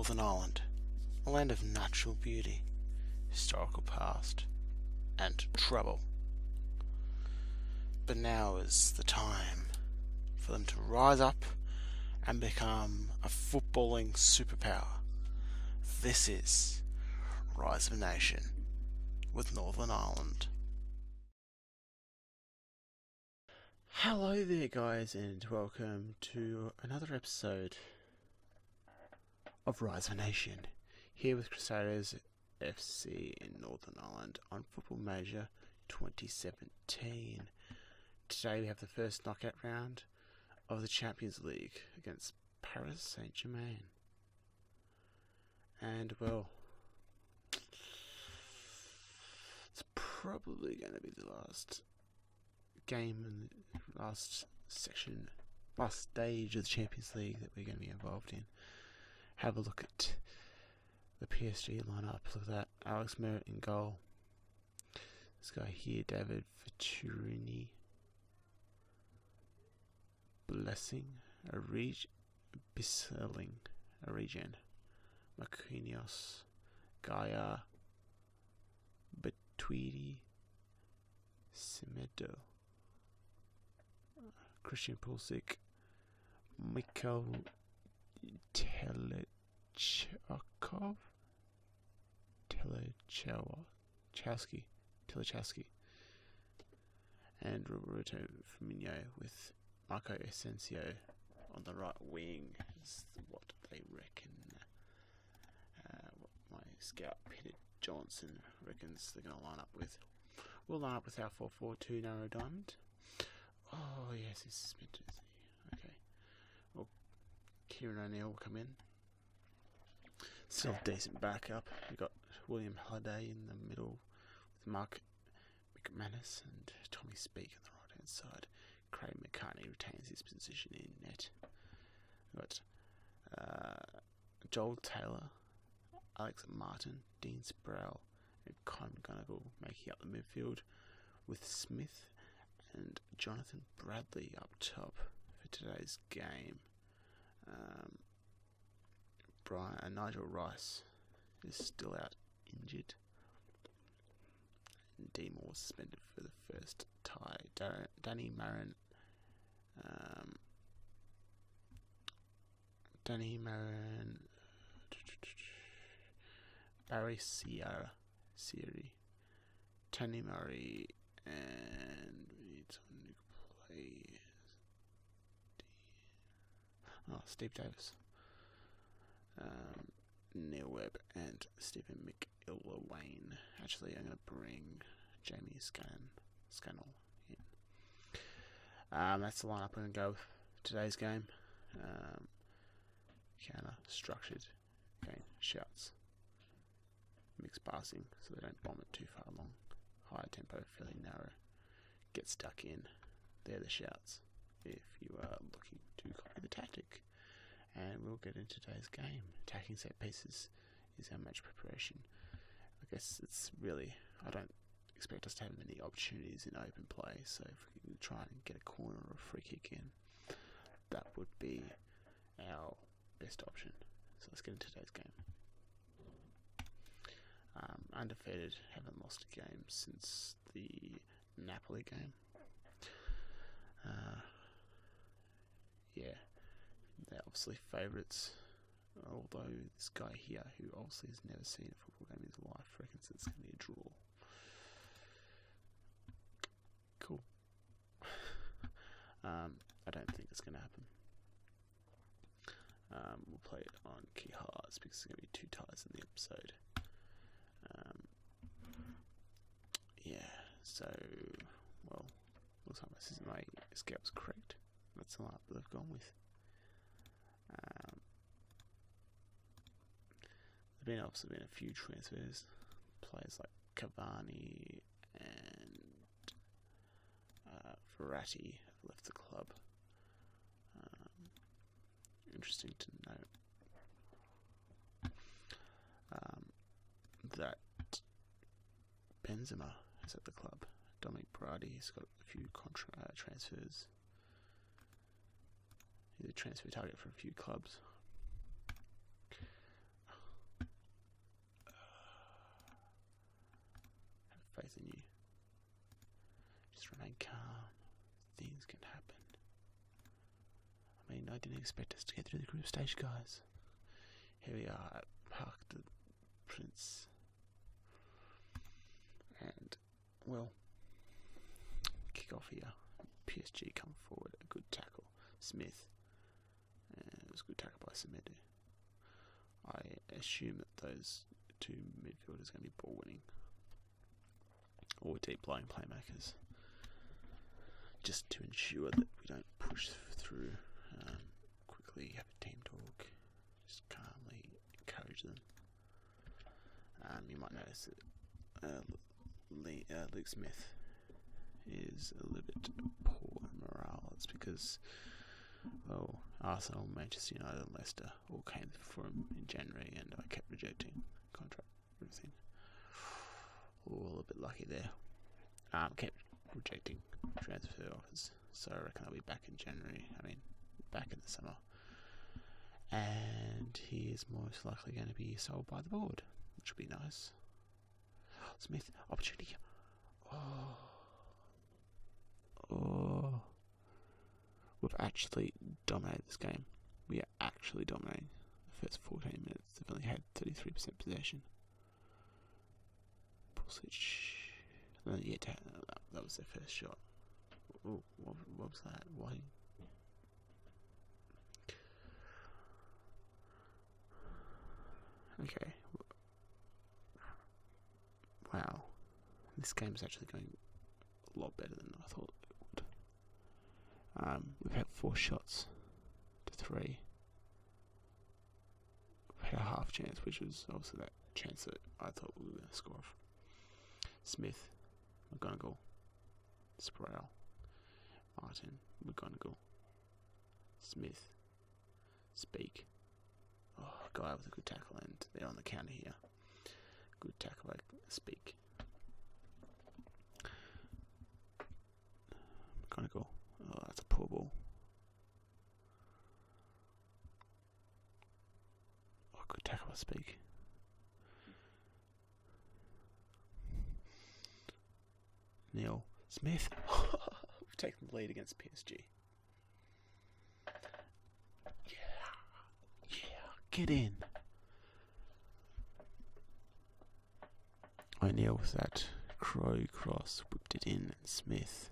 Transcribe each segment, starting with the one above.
Northern Ireland, a land of natural beauty, historical past, and trouble. But now is the time for them to rise up and become a footballing superpower. This is Rise of a Nation with Northern Ireland. Hello there guys, and welcome to another episode of Rise of a Nation, here with Crusaders FC in Northern Ireland on Football Major 2017. Today we have the first knockout round of the Champions League against Paris Saint-Germain. And well, it's probably going to be the last game in the last stage of the Champions League that we're going to be involved in. Have a look at the PSG lineup. Look at that. Alex Merritt in goal. This guy here, David Viturini. Blessing. Bisselling. Regen. Marquinhos. Gaia. Betuidi. Semedo. Christian Pulisic. Mikhail Telechowski, and Roberto Firmino with Marco Asensio on the right wing is what they reckon. What my scout Peter Johnson reckons they're going to line up with. We'll line up with our 4-4-2 narrow diamond. Oh yes, he's suspended. Okay. Well, Kieran O'Neill will come in. Still decent backup. We've got William Halliday in the middle with Mark McManus and Tommy Speak on the right hand side. Craig McCartney retains his position in net. We've got Joel Taylor, Alex Martin, Dean Sproul and Con McGonigal making up the midfield, with Smith and Jonathan Bradley up top for today's game. Nigel Rice is still out injured. And D Moore suspended for the first tie. Danny Marin, Barry Siri, Tony Murray, and we need someone who can play. Steve Davis, Neil Webb, and Stephen McIlwain. Actually, I'm going to bring Jamie Scannell in. That's the lineup we're going to go with today's game. Counter, structured, again, shouts, mixed passing, so they don't bomb it too far along. Higher tempo, fairly narrow. Get stuck in. They're the shouts if you are looking to copy the tactic. And we'll get into today's game. Attacking set pieces is our match preparation. I guess it's really, I don't expect us to have many opportunities in open play, so if we can try and get a corner or a free kick in, that would be our best option. So let's get into today's game. Undefeated, haven't lost a game since the Napoli game. They're obviously favourites, although this guy here, who obviously has never seen a football game in his life, reckons it's going to be a draw. Cool. I don't think it's going to happen. We'll play it on key highlights because there's going to be 2 ties in the episode. So, well, looks like my scout was correct. That's the lineup that I've gone with. There's obviously been a few transfers. Players like Cavani and Verratti have left the club. Interesting to note that Benzema is at the club. Dominic Bradi's got a few transfers. He's a transfer target for a few clubs. faith in you. Just remain calm. Things can happen. I mean, I didn't expect us to get through the group stage, guys. Here we are at Parc de Prince. And, well, kick off here. PSG come forward. A good tackle. Smith. And it was a good tackle by Semedo. I assume that those two midfielders are going to be ball winning. Or deep lying playmakers. Just to ensure that we don't push through. Quickly have a team talk. Just calmly encourage them. You might notice that Luke Smith is a little bit poor in morale. It's because, well, Arsenal, Manchester United and Leicester all came for him in January, and I kept rejecting contract, everything. All a bit lucky there. Kept rejecting transfer offers, so I reckon I'll be back in January. I mean, back in the summer. And he is most likely going to be sold by the board, which will be nice. Smith, opportunity. Oh. We've actually dominated this game. We are actually dominating. The first 14 minutes, they've only had 33% possession. Pulisic. Yeah, that was their first shot. Oh, what was that? Why? Okay. Wow. This game's actually going a lot better than I thought it would. We've had 4 shots to 3. We've had a half chance, which was also that chance that I thought we were going to score off. Smith, McGonagall, Sproul, Martin, McGonagall, Smith, Speak. Oh, guy with a good tackle, and they're on the counter here. Good tackle by Speak. McGonagall. Oh, that's a poor ball. Oh, good tackle by Speak. Neil Smith. We've taken the lead against PSG. Yeah, get in. O'Neill with that crow cross whipped it in, and Smith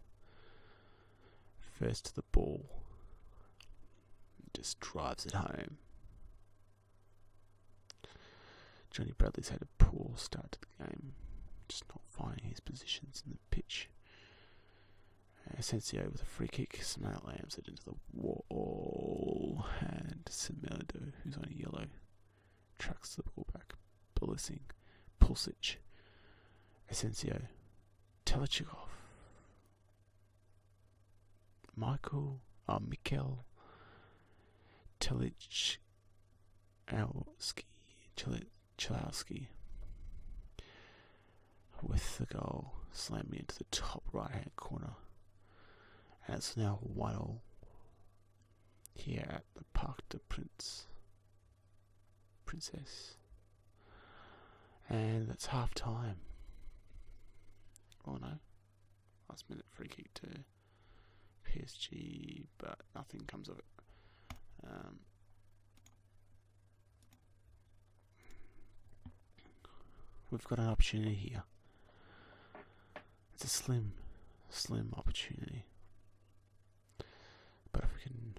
first to the ball, just drives it home. Johnny Bradley's had a poor start to the game, just not finding his positions in the pitch. Asensio with a free kick, Smart lambs it into the wall, and Semedo, who's on a yellow, tracks the ball back. Pulisic, Asensio, Telechikov, Mikel Chalowski with the goal slamming into the top right hand corner. And it's now 1-1 here at the Parc de Princess. And that's half time. Oh no. Last minute free kick to PSG, but nothing comes of it. We've got an opportunity here. It's a slim opportunity. But if we can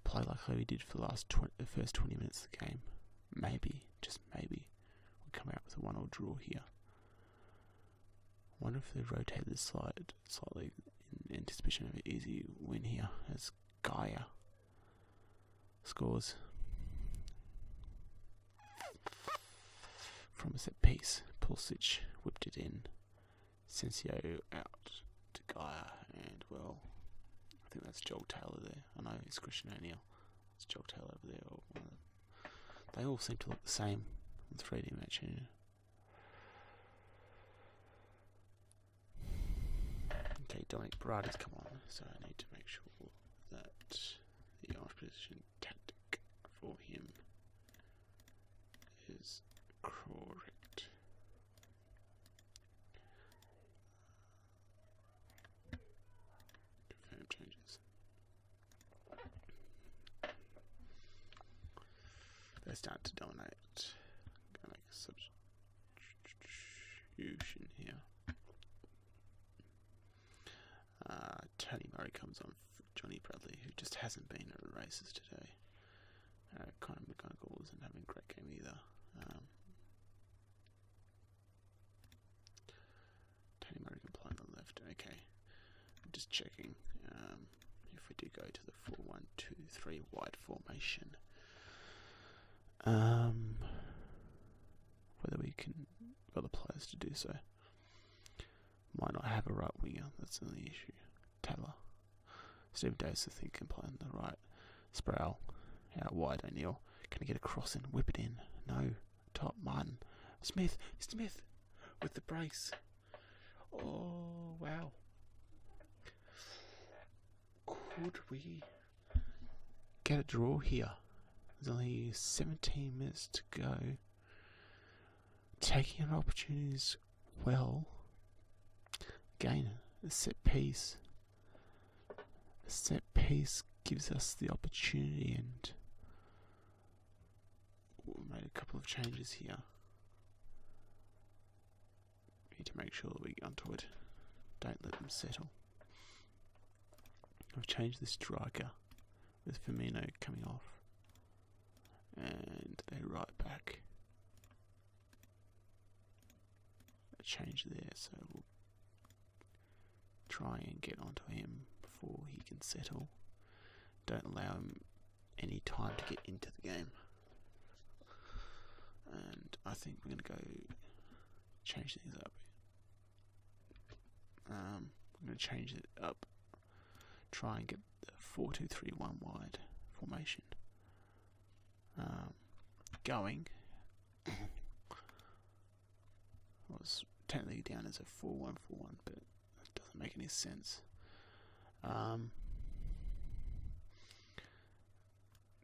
play like we did for the first 20 minutes of the game, maybe, just maybe, we'll come out with a 1-1 draw here. I wonder if they rotate this slide slightly in anticipation of an easy win here, as Gaia scores from a set piece. Pulisic whipped it in. Sensio out to Gaia, and well, I think that's Joel Taylor there. I know it's Christian O'Neill. It's Joel Taylor over there. Or one of them. They all seem to look the same in 3D matching. Okay, Dominic Berardi's come on, so I need to make sure that the off position tactic for him is correct. they're starting to dominate. I'm going to make a substitution here. Tony Murray comes on for Johnny Bradley, who just hasn't been at races today. Conor McGonagall isn't having a great game either. Tony Murray can play on the left. Okay, I'm just checking if we do go to the 4-1-2-3 wide formation, whether we can got the players to do so. Might not have a right winger, that's the only issue. Taylor. Stephen Davis, I think, can play on the right. Sproul, out wide. O'Neill, can he get a cross in? Whip it in. No. Top. Martin. Smith with the brace. Oh, wow. Could we get a draw here? There's only 17 minutes to go. Taking an opportunity as well. Again, a set piece. A set piece gives us the opportunity, and we made a couple of changes here. We need to make sure that we get onto it. Don't let them settle. I've changed the striker with Firmino coming off, and they right back. A change there, so we'll try and get onto him before he can settle. Don't allow him any time to get into the game. And I think we're going to go change things up. I'm going to change it up. Try and get the 4-2-3-1 wide formation going. Was technically down as a 4-1-4-1, but it doesn't make any sense.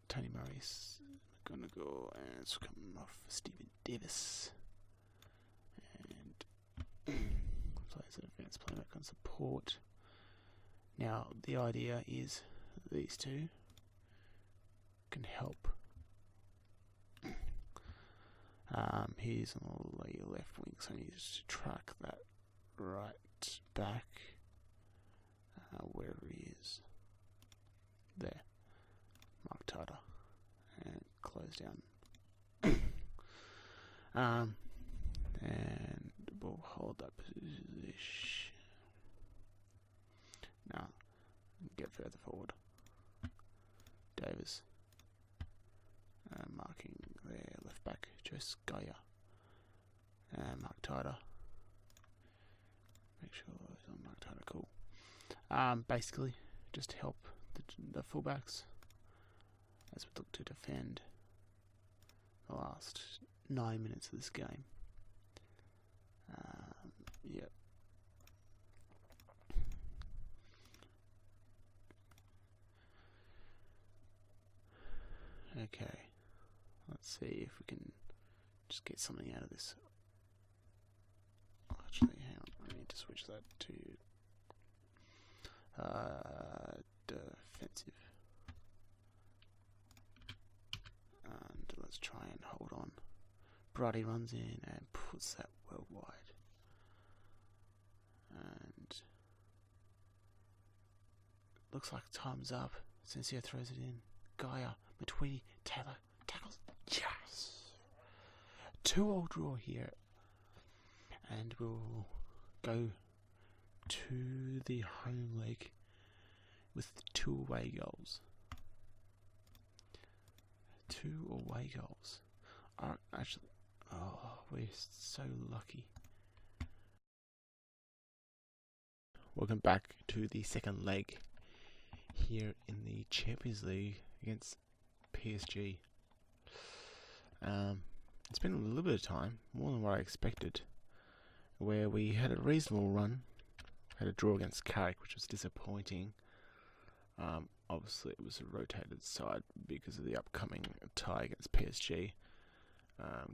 Tony Murray's gonna go, and it's coming off Stephen Davis, and plays at advanced playback on support. Now the idea is that these two can help. He's on the left wing, so he needs to track that right back wherever he is. There, Mark Tata, and close down. And we'll hold that position. Now, get further forward. Davis. Marking their left back, Jose Gaia. And Mark Tata. Make sure it's on Mark Tata, cool. Basically, just help the fullbacks as we look to defend the last 9 minutes of this game. Yep. Okay. Let's see if we can just get something out of this. Actually, hang on. I need to switch that to defensive. And let's try and hold on. Brady runs in and puts that well wide. And looks like time's up. Sensio throws it in. Gaia, Matuidi, Taylor tackles. Yes! 2-all draw here. And we'll go to the home leg with 2 away goals. 2 away goals. Actually, oh, we're so lucky. Welcome back to the second leg here in the Champions League against PSG. It's been a little bit of time, more than what I expected, where we had a reasonable run, had a draw against Carrick, which was disappointing. Obviously it was a rotated side because of the upcoming tie against PSG.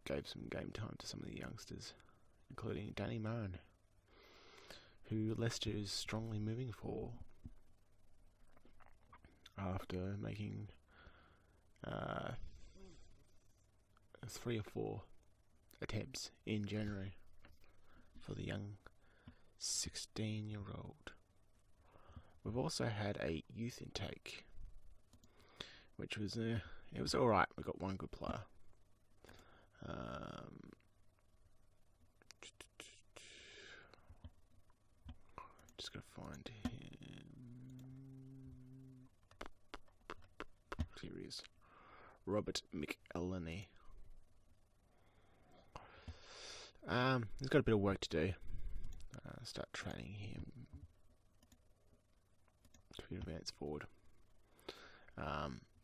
Gave some game time to some of the youngsters, including Danny Moan, who Leicester is strongly moving for after making 3 or 4 attempts in January for the young 16-year-old. We've also had a youth intake, which was it was all right. We got one good player. Just gotta find him. Here he is, Robert McElhenney. He's got a bit of work to do. Start training him to advance forward.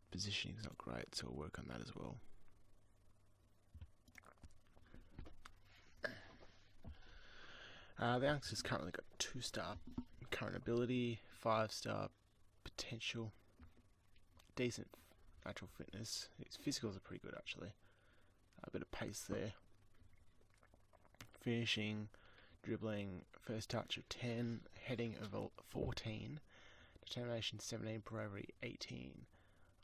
Positioning's not great, so we'll work on that as well. The youngster's currently got 2-star current ability, 5-star potential, decent natural fitness. His physicals are pretty good actually. A bit of pace there. Finishing, dribbling, first touch of 10, heading of 14, determination 17, bravery 18,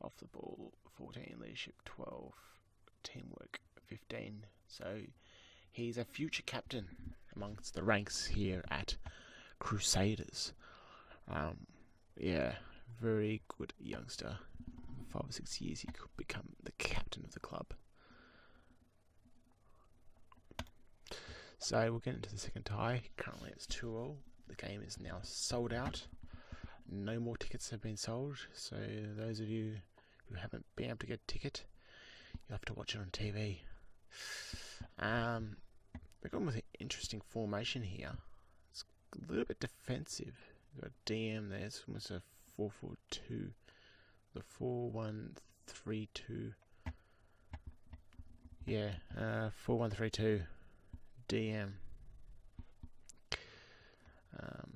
off the ball 14, leadership 12, teamwork 15. So he's a future captain amongst the ranks here at Crusaders. Yeah, very good youngster. 5 or 6 years he could become the captain of the club. So we'll get into the second tie. Currently it's 2-2. The game is now sold out. No more tickets have been sold. So those of you who haven't been able to get a ticket, you'll have to watch it on TV. We're going with an interesting formation here. It's a little bit defensive. We've got DM there. It's almost a 4-4-2. The 4-1-3-2. Yeah, 4-1-3-2. DM.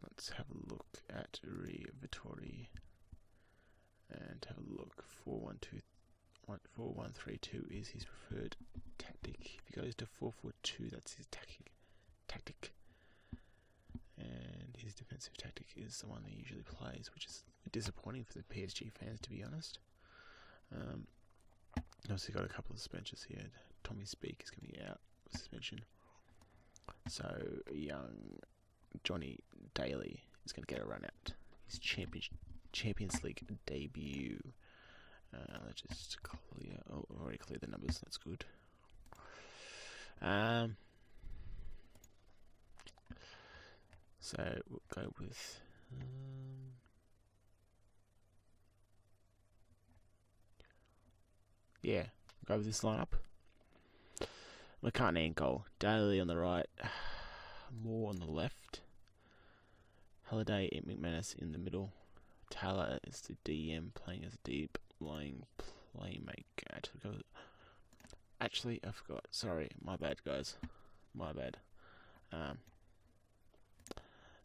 Let's have a look at Vittori and have a look. 4-1-2-1-4-1-3-2 is his preferred tactic. If he goes to 4-4-2, that's his tactic, and his defensive tactic is the one he usually plays, which is disappointing for the PSG fans, to be honest. Obviously got a couple of suspensions here. Tommy Speak is going to be out with suspension. So young Johnny Daly is going to get a run out. His Champions League debut. Let's just clear. Oh, I've already cleared the numbers. That's good. So we'll go with. Yeah, we'll go with this lineup. McCartney in goal, Daly on the right, Moore on the left, Halliday and McManus in the middle, Taylor is the DM playing as a deep lying playmaker. Actually, I forgot. Sorry, my bad, guys. My bad.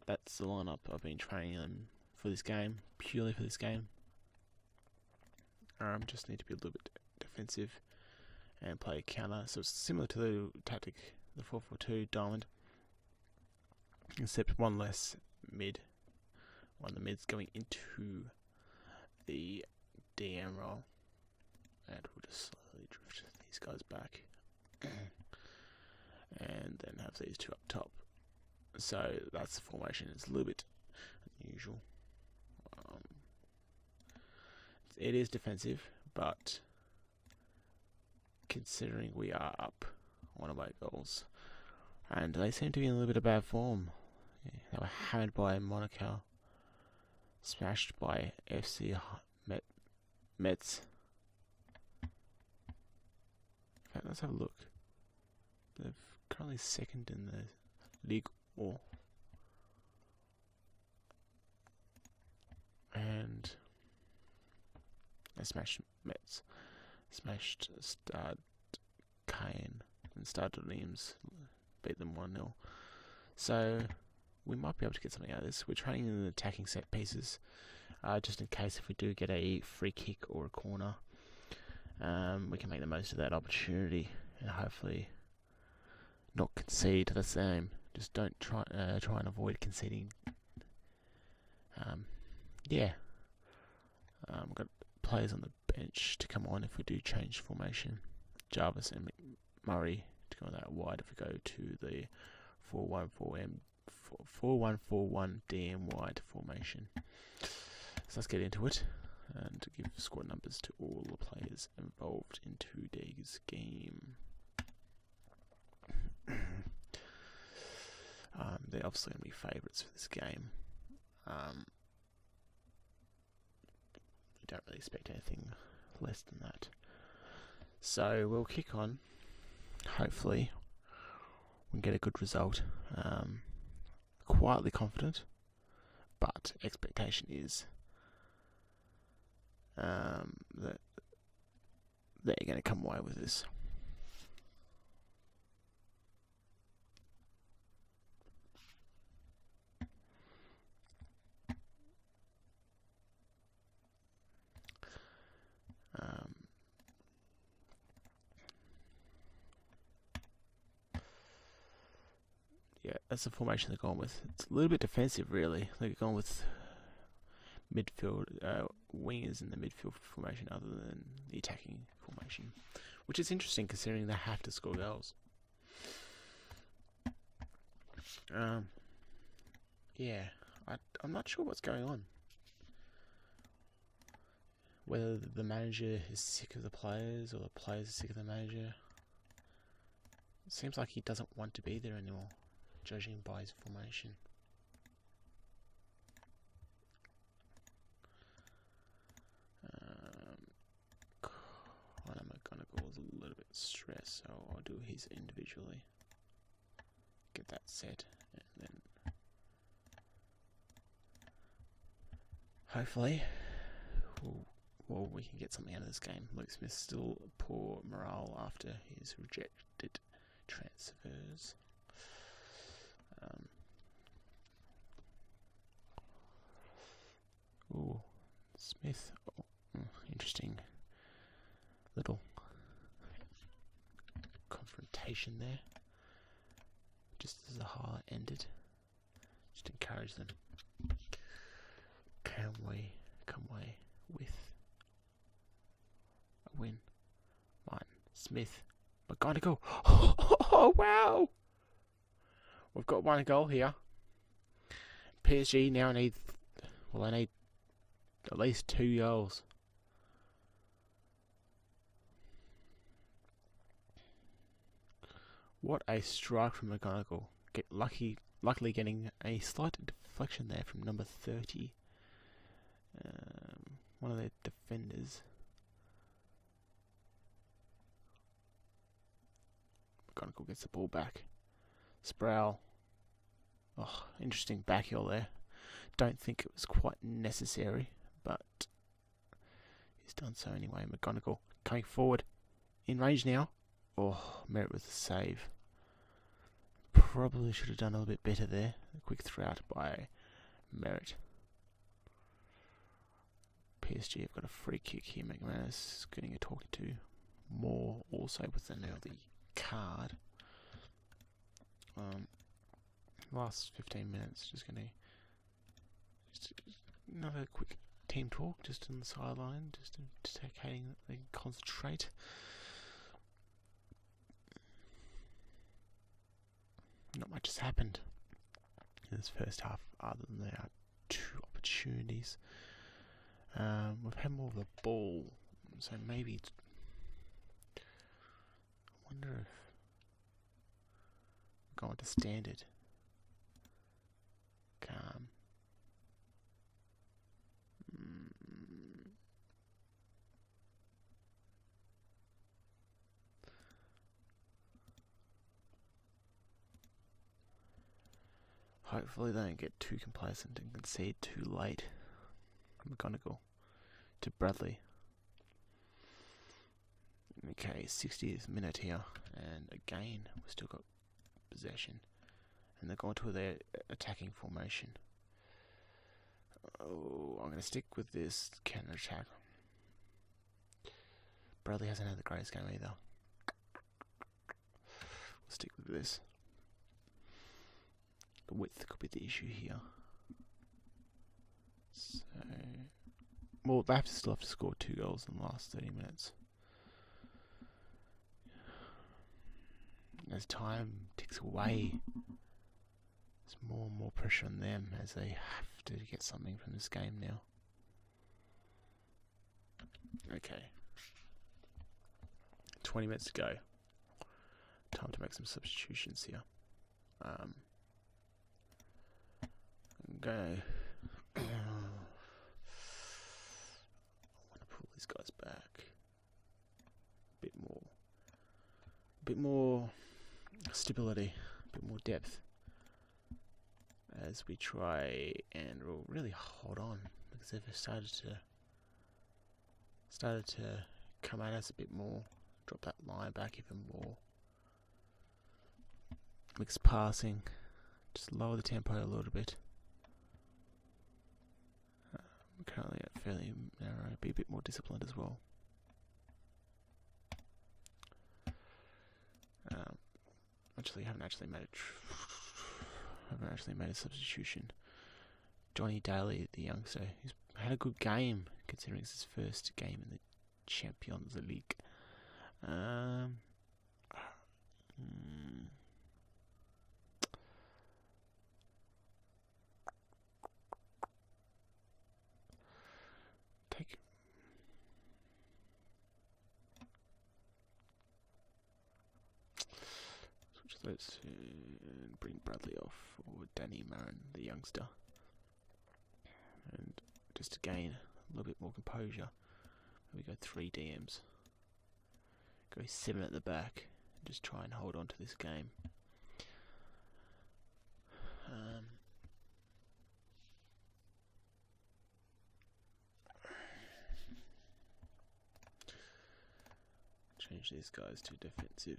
That's the lineup I've been training them for this game, purely for this game. Just need to be a little bit defensive and play a counter. So it's similar to the tactic, the 4-4-2 diamond, except one less mid. One of the mids going into the DM role, and we'll just slowly drift these guys back, and then have these two up top. So that's the formation. It's a little bit unusual. It is defensive, but considering we are up one away goals, and they seem to be in a little bit of bad form. Yeah, they were hammered by Monaco, smashed by FC Metz. In fact, let's have a look. They're currently second in the league, and they smashed Metz. Smashed Stade Caen and Stade Reims, beat them 1-0. So we might be able to get something out of this. We're training in the attacking set pieces, just in case if we do get a free kick or a corner, we can make the most of that opportunity and hopefully not concede. That's the aim. Just don't try and avoid conceding. We've got players on the bench to come on if we do change formation. Jarvis and McMurray to go that wide if we go to the 4-1-4-1 DM wide formation. So let's get into it and to give squad numbers to all the players involved in today's game. They're obviously going to be favourites for this game. We don't really expect anything less than that. So we'll kick on. Hopefully we can get a good result. Quietly confident, but expectation is that they're going to come away with this. Yeah, that's the formation they're going with. It's a little bit defensive, really. They're going with midfield wingers in the midfield formation other than the attacking formation, which is interesting considering they have to score goals. Yeah, I'm not sure what's going on. Whether the manager is sick of the players or the players are sick of the manager. It seems like he doesn't want to be there anymore, judging by his formation. Conor McGonagall is a little bit stressed, so I'll do his individually. Get that set, and then hopefully we can get something out of this game. Luke Smith still poor morale after his rejected transfers. Smith. Interesting little confrontation there. Just as the highlight ended. Just encourage them. Can we come away with a win? Martin, Smith, McGonagall. Oh wow! We've got one goal here. PSG now need, they need at least 2 goals. What a strike from McGonagall. Luckily getting a slight deflection there from number 30. One of their defenders. McGonagall gets the ball back. Sproul. Oh, interesting back heel there. Don't think it was quite necessary, but he's done so anyway. McGonagall coming forward. In range now. Oh, Merritt with the save. Probably should have done a little bit better there. A quick throw out by Merritt. PSG have got a free kick here. McManus is getting a talking to. More also with an early card. Last 15 minutes, just another quick team talk, just on the sideline, just indicating that they can concentrate. Not much has happened in this first half, other than there are 2 opportunities. We've had more of the ball, so maybe I wonder if we're going to standard. Calm. Hopefully they don't get too complacent and concede too late. McGonagall to Bradley. Okay, 60th minute here, and again we've still got possession, and they're going to their attacking formation. Oh, I'm going to stick with this counter attack. Bradley hasn't had the greatest game either. We'll stick with this. The width could be the issue here. So, well, they still have to score 2 goals in the last 30 minutes. as time ticks away, there's more and more pressure on them as they have to get something from this game now. Okay. 20 minutes to go. Time to make some substitutions here. Go. I want to pull these guys back. A bit more stability, a bit more depth as we try and really hold on, because they've started to come at us a bit more. Drop that line back even more. Mixed passing, just lower the tempo a little bit. I'm currently at fairly narrow, be a bit more disciplined as well. Haven't actually made a substitution. Johnny Daly, the youngster, who's had a good game considering it's his first game in the Champions League. Switch those to bring Bradley off, or Danny Marin, the youngster, and just to gain a little bit more composure. We go 3 DMs. Go 7 at the back. And just try and hold on to this game. Change these guys to defensive.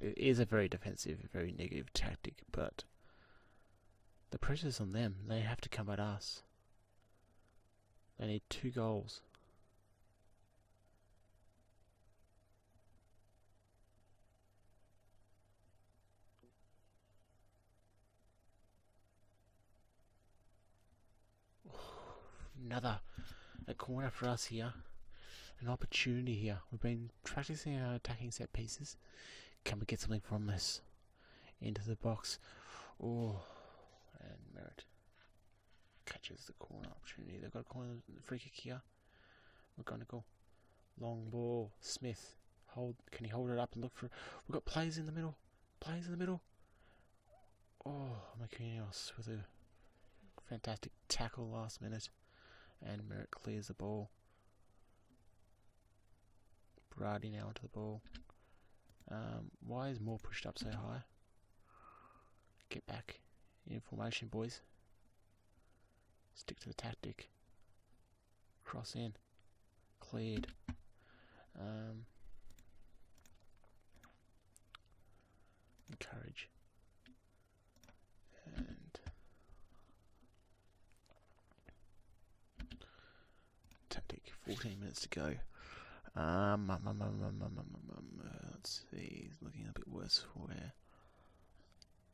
It is a very defensive, very negative tactic, but the pressure's on them. They have to come at us. They need 2 goals. Another a corner for us here. An opportunity here. We've been practicing our attacking set pieces. Can we get something from this? Into the box. Oh, and Merritt catches the corner opportunity. They've got a corner free kick here. McGonigal. Long ball. Smith. Can he hold it up and look for it? We've got players in the middle. Players in the middle. Oh, McInnes with a fantastic tackle last minute. And Merritt clears the ball. Brady now onto the ball. Why is Moore pushed up so high? Get back in formation, boys. Stick to the tactic. Cross in. Cleared. Encourage. And tactic. 14 minutes to go. Let's see, he's looking a bit worse for wear.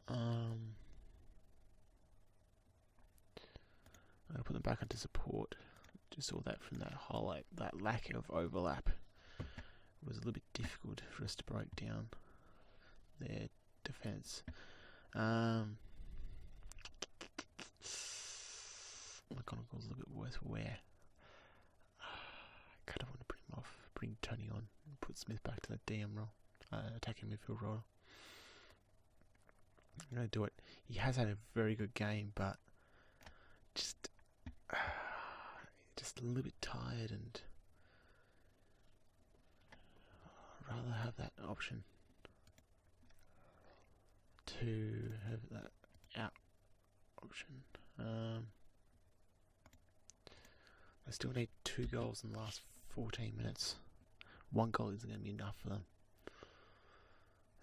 I'm gonna put them back into support. Just saw that from that highlight, that lack of overlap. It was a little bit difficult for us to break down their defence. McGonigal's a little bit worse for wear. I kind of want to bring him off, bring Tony on, and put Smith back to the DM role, attacking midfield role. I'm going to do it. He has had a very good game, but just a little bit tired, and I'd rather have that option to have that out option. I still need 2 goals in the last 14 minutes. 1 goal isn't going to be enough for them.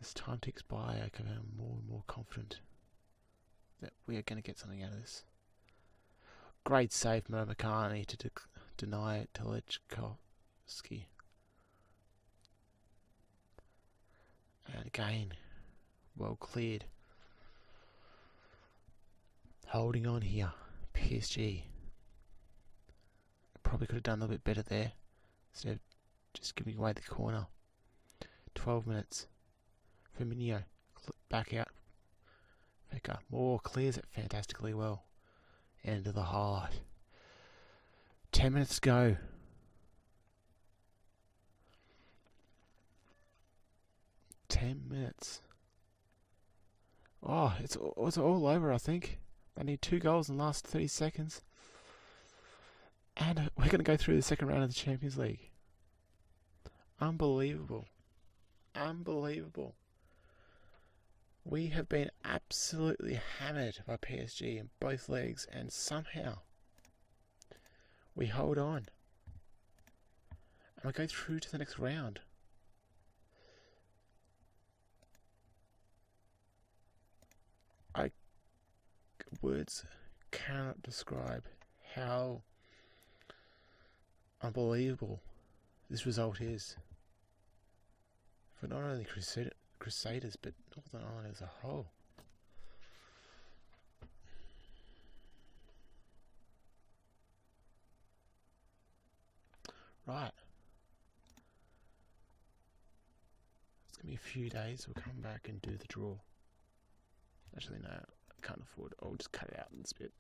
As time ticks by, I become more and more confident that we are going to get something out of this. Great save, Mermakani, to deny it to Lechkovsky. And again, well cleared. Holding on here, PSG. probably could have done a little bit better there instead of just giving away the corner. 12 minutes. Firmino back out. Becker Moore clears it fantastically well. End of the highlight. 10 minutes to go. Oh, it's all over, I think. They need 2 goals in the last 30 seconds. And we're going to go through the second round of the Champions League. Unbelievable. Unbelievable. We have been absolutely hammered by PSG in both legs, and somehow we hold on. And we go through to the next round. Words cannot describe how unbelievable this result is for not only Crusaders but Northern Ireland as a whole. Right. It's going to be a few days. We'll come back and do the draw. Actually, no. Can't afford it. I'll just cut it out in this bit.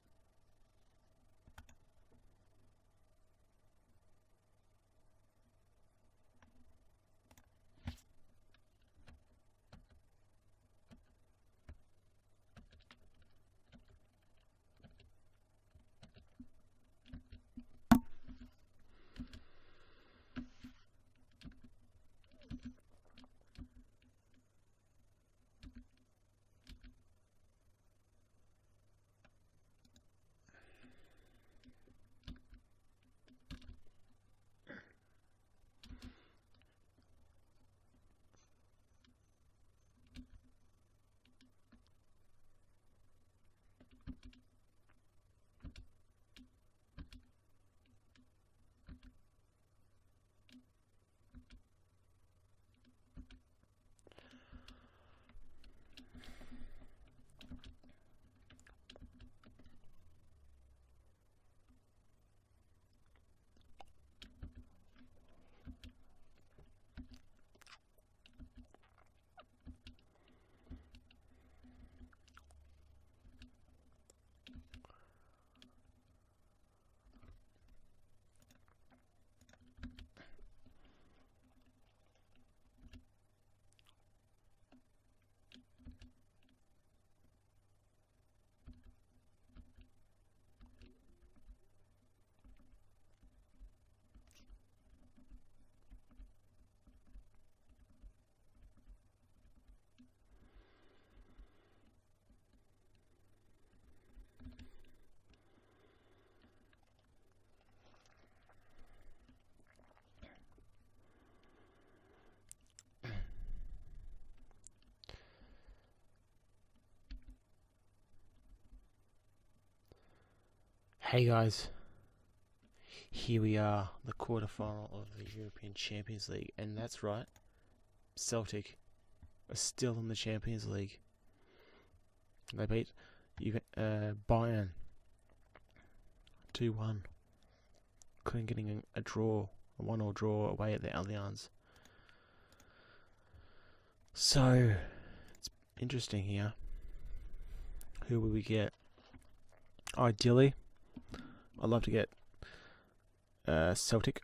Hey guys, here we are, the quarterfinal of the European Champions League, and that's right, Celtic are still in the Champions League. They beat Bayern 2-1, getting a draw, a 1-1 draw away at the Allianz. So, it's interesting here. Who will we get? Ideally, I'd love to get Celtic.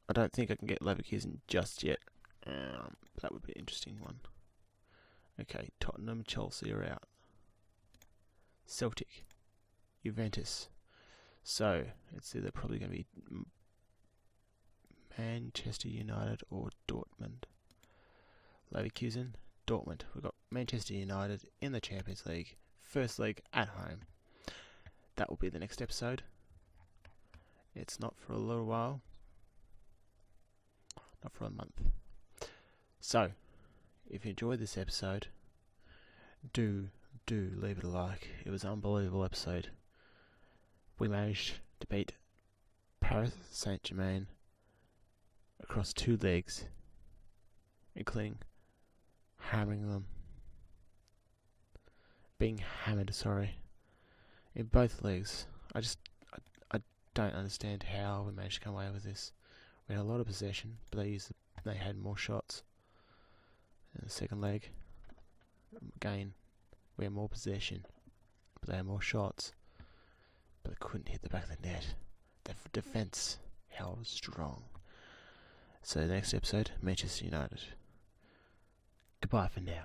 I don't think I can get Leverkusen just yet. That would be an interesting one. Okay, Tottenham, Chelsea are out. Celtic, Juventus. So, it's either probably going to be Manchester United or Dortmund. Leverkusen, Dortmund. We've got Manchester United in the Champions League. First leg at home. That will be the next episode. It's not for a little while. Not for a month. So, if you enjoyed this episode, do leave it a like. It was an unbelievable episode. We managed to beat Paris Saint-Germain across 2 legs, including hammering them. Being hammered, sorry. in both legs. I don't understand how we managed to come away with this. We had a lot of possession, but they had more shots. In the second leg, again, we had more possession, but they had more shots, but they couldn't hit the back of the net. The defence held strong. So the next episode, Manchester United. Goodbye for now.